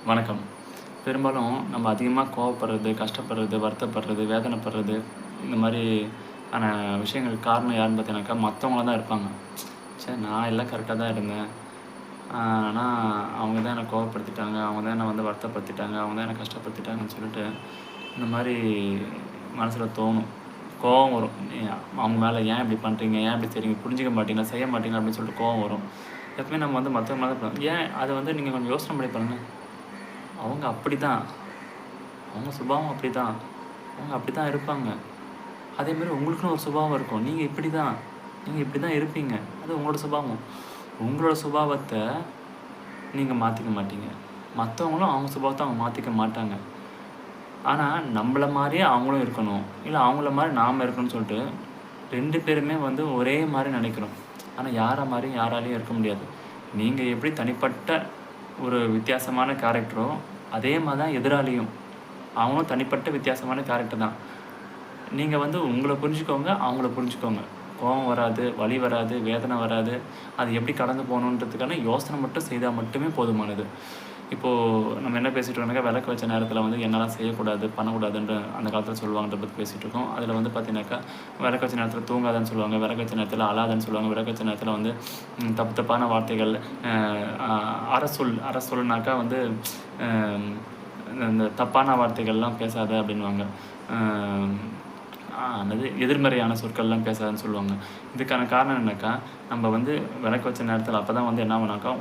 வணக்கம். பெரும்பாலும் நம்ம அதிகமாக கோவப்படுறது, கஷ்டப்படுறது, வருத்தப்படுறது, வேதனைப்படுறது இந்த மாதிரி ஆன விஷயங்களுக்கு காரணம் யாருன்னு பார்த்தீங்கன்னாக்கா, மற்றவங்கள தான் இருப்பாங்க. நான் எல்லாம் கரெக்டாக தான் இருந்தேன். ஆனா அவங்க தான் என்னை கோவப்படுத்திட்டாங்க, அவங்க தான் என்னை வந்து வருத்தப்படுத்திட்டாங்க, அவங்க தான் என்னை கஷ்டப்படுத்திட்டாங்கன்னு சொல்லிட்டு இந்த மாதிரி மனசில் தோணும். கோவம் வரும். அவங்க மேலே ஏன் இப்படி பண்ணுறீங்க? ஏன் இப்படி செய்றீங்க? புரிஞ்சுக்க மாட்டீங்களா? செய்ய மாட்டீங்களா? அப்படின்னு சொல்லிட்டு கோவம் வரும். எப்பவுமே நம்ம வந்து மற்றவங்க மேலே தான் ஏன் அதை வந்து நீங்கள் கொஞ்சம் யோசனை பண்ணி பாருங்க. அவங்க அப்படிதான். அவங்க சுபாவம் அப்படிதான். அவங்க அப்படிதான் இருப்பாங்க. அதேமாரி உங்களுக்குன்னு ஒரு சுபாவம் இருக்கும். நீங்க இப்படிதான். நீங்க இப்படிதான் இருப்பீங்க. அது உங்களோட சுபாவம். உங்களோட சுபாவத்த நீங்க மாத்திக்க மாட்டீங்க. மத்தவங்களும் அவங்க சுபாவத்த அவங்க மாத்திக்க மாட்டாங்க. ஆனா, நம்மள மாரியே அவங்களும் இருக்கணும். இல்ல அவங்கள மாரி நாம இருக்கணும்னு சொல்லிட்டு 2 பேருமே வந்து ஒரே மாரி நெனைக்கிறோம். ஆனா, யார மாரியும் யாராலயும் இருக்க முடியாது. நீங்க எப்படி தனிப்பட்ட ஒரு வித்தியாசமான கேரக்டரோ, அதே மாரி தான் எதிராளியும். அவங்களும் தனிப்பட்ட வித்தியாசமான கேரக்டர் தான். நீங்க வந்து உங்கள புரிஞ்சுக்கோங்க, அவங்கள புரிஞ்சுக்கோங்க. கோவம் வராது, வலி வராது, வேதனை வராது. அது எப்படி கடந்து போகணுன்றதுக்கான யோசனை மட்டும் செய்தா மட்டுமே போதுமானது. இப்போ நம்ம என்ன பேசிட்டு இருக்கோம்னாக்கா, விளக்கு வச்ச நேரத்தில வந்து என்னலாம் செய்யக்கூடாது, பண்ணக்கூடாதுன்ற அந்த காலத்தில சொல்லுவாங்கன்றத பத்தி பேசிட்டு இருக்கோம். அதில வந்து பார்த்தீங்கன்னாக்கா, விளக்கு வச்ச நேரத்தில தூங்காதன்னு சொல்லுவாங்க, விளக்கு வச்ச நேரத்தில அழாதன்னு சொல்லுவாங்க, விளக்கு வச்ச நேரத்தில வந்து தப்பு தப்பான வார்த்தைகள் அரசொல்னாக்கா வந்து அ இந்த தப்பான வார்த்தைகள்லாம் பேசாத அப்படின்னுவாங்க. என்னது எதிர்மறையான சொற்கள்லாம் பேசாதன்னு சொல்லுவாங்க. இதுக்கான காரணம் என்னக்கா, நம்ம வந்து விளக்கு வச்ச நேரத்தில அப்போ தான் வந்து என்ன ஆகும்னாக்கா,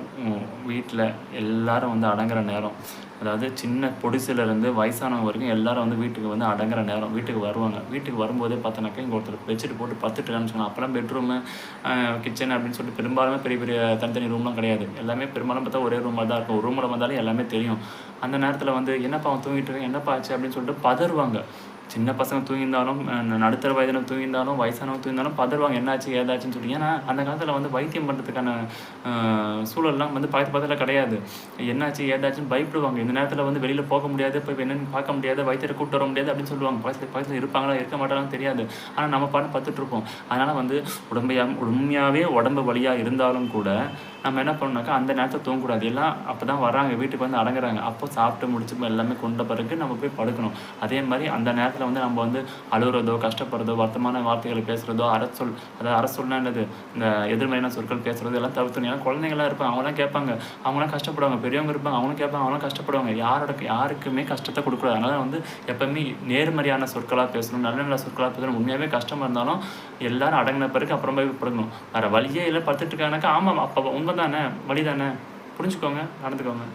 வீட்ல எல்லாரும் வந்து அடங்குற நேரம். அதாவது சின்ன பொடிசுலேருந்து வயசானவங்க வரைக்கும் எல்லாரும் வந்து வீட்டுக்கு வந்து அடங்குற நேரம். வீட்டுக்கு வருவாங்க. வீட்டுக்கு வரும்போதே பார்த்தோன்னாக்கா, இங்கே ஒருத்தர் பெட்ஷீட் போட்டு படுத்துட்டு இருக்கான்னு சொன்னா, அப்போலாம் பெட்ரூமு, கிச்சன் அப்படின்னு சொல்லிட்டு பெரும்பாலுமே பெரிய பெரிய தனித்தனி ரூம்லாம் கிடையாது. எல்லாமே பெரும்பாலும் பார்த்தா ஒரே ரூமா தான் இருக்கும். ஒரு ரூம்ல வந்தாலே எல்லாமே தெரியும். அந்த நேரத்தில வந்து "என்னப்பா அவன் தூங்கிட்டு இருக்கான், என்னப்பா ஆச்சு?" அப்படின்னு சொல்லிட்டு பதறுவாங்க. சின்ன பசங்க தூங்கியிருந்தாலும், நடுத்தர வயதினர் தூங்கியிருந்தாலும், வயசானவங்க தூங்கியிருந்தாலும் பதறுவாங்க. என்னாச்சு? ஏதாச்சுன்னு சொல்லி. ஏன்னா, அந்த காலத்தில வந்து வைத்தியம் பண்ணுறதுக்கான சூழல்லாம் வந்து பக்கத்துல கிடையாது. என்னாச்சு? ஏதாச்சுன்னு பயப்படுவாங்க. இந்த நேரத்தில வந்து வெளியில போக முடியாது, போய் என்னன்னு பார்க்க முடியாது, வைத்தியர கூட்டிட்டு வர முடியாது அப்படின்னு சொல்லுவாங்க. பக்கத்துல இருப்பாங்களா? இருக்க மாட்டாங்களான்னு தெரியாது. ஆனா, நம்ம பாட்டுக்கு படுத்துட்டுருப்போம். அதனால வந்து உண்மையாவே உடம்பு வலியா இருந்தாலும் கூட, நம்ம என்ன பண்ணணும்னாக்கா, அந்த நேரத்தில தூங்கக்கூடாது. எல்லாம் அப்பதான் வர்றாங்க, வீட்டுக்கு வந்து அடங்குறாங்க. அப்போ சாப்பிட்டு முடிச்சு எல்லாமே கொண்ட பிறகு நம்ம போய் படுக்கணும். அதே மாரி அந்த நேரத்தில வந்து நம்ம வந்து அழுவுறதோ, கஷ்டப்படுறதோ, வருத்தமான வார்த்தைகள பேசுறதோ, அதாவது அரசொல்னா என்னது? இந்த எதிர்மறையான சொற்கள் பேசுறது எல்லாம் தவிர்க்கணும். ஏன்னா குழந்தைங்கலாம் இருப்பாங்க. அவங்கலாம் கேட்பாங்க. அவங்கலாம் கஷ்டப்படுவாங்க. பெரியவங்க இருப்பாங்க. அவங்களும் கேட்பாங்க. அவங்களும் கஷ்டப்படுவாங்க. யாருக்குமே கஷ்டத்த குடுக்கக்கூடாது. அதனால வந்து எப்பவுமே நேர்மறையான சொற்களா பேசணும். நல்ல நல்ல சொற்களா பேசணும். உண்மையாவே கஷ்டமா இருந்தாலும் எல்லாரும் அடங்குன பிறகு அப்புறம் போய் படுக்கணும். வேற வழியே இல்ல படுத்துட்டு இருக்காங்கனாக்கா, ஆமா அப்ப உண்ம தானே, வலி தானே, புரிஞ்சுக்கோங்க, நடந்துக்கோங்க.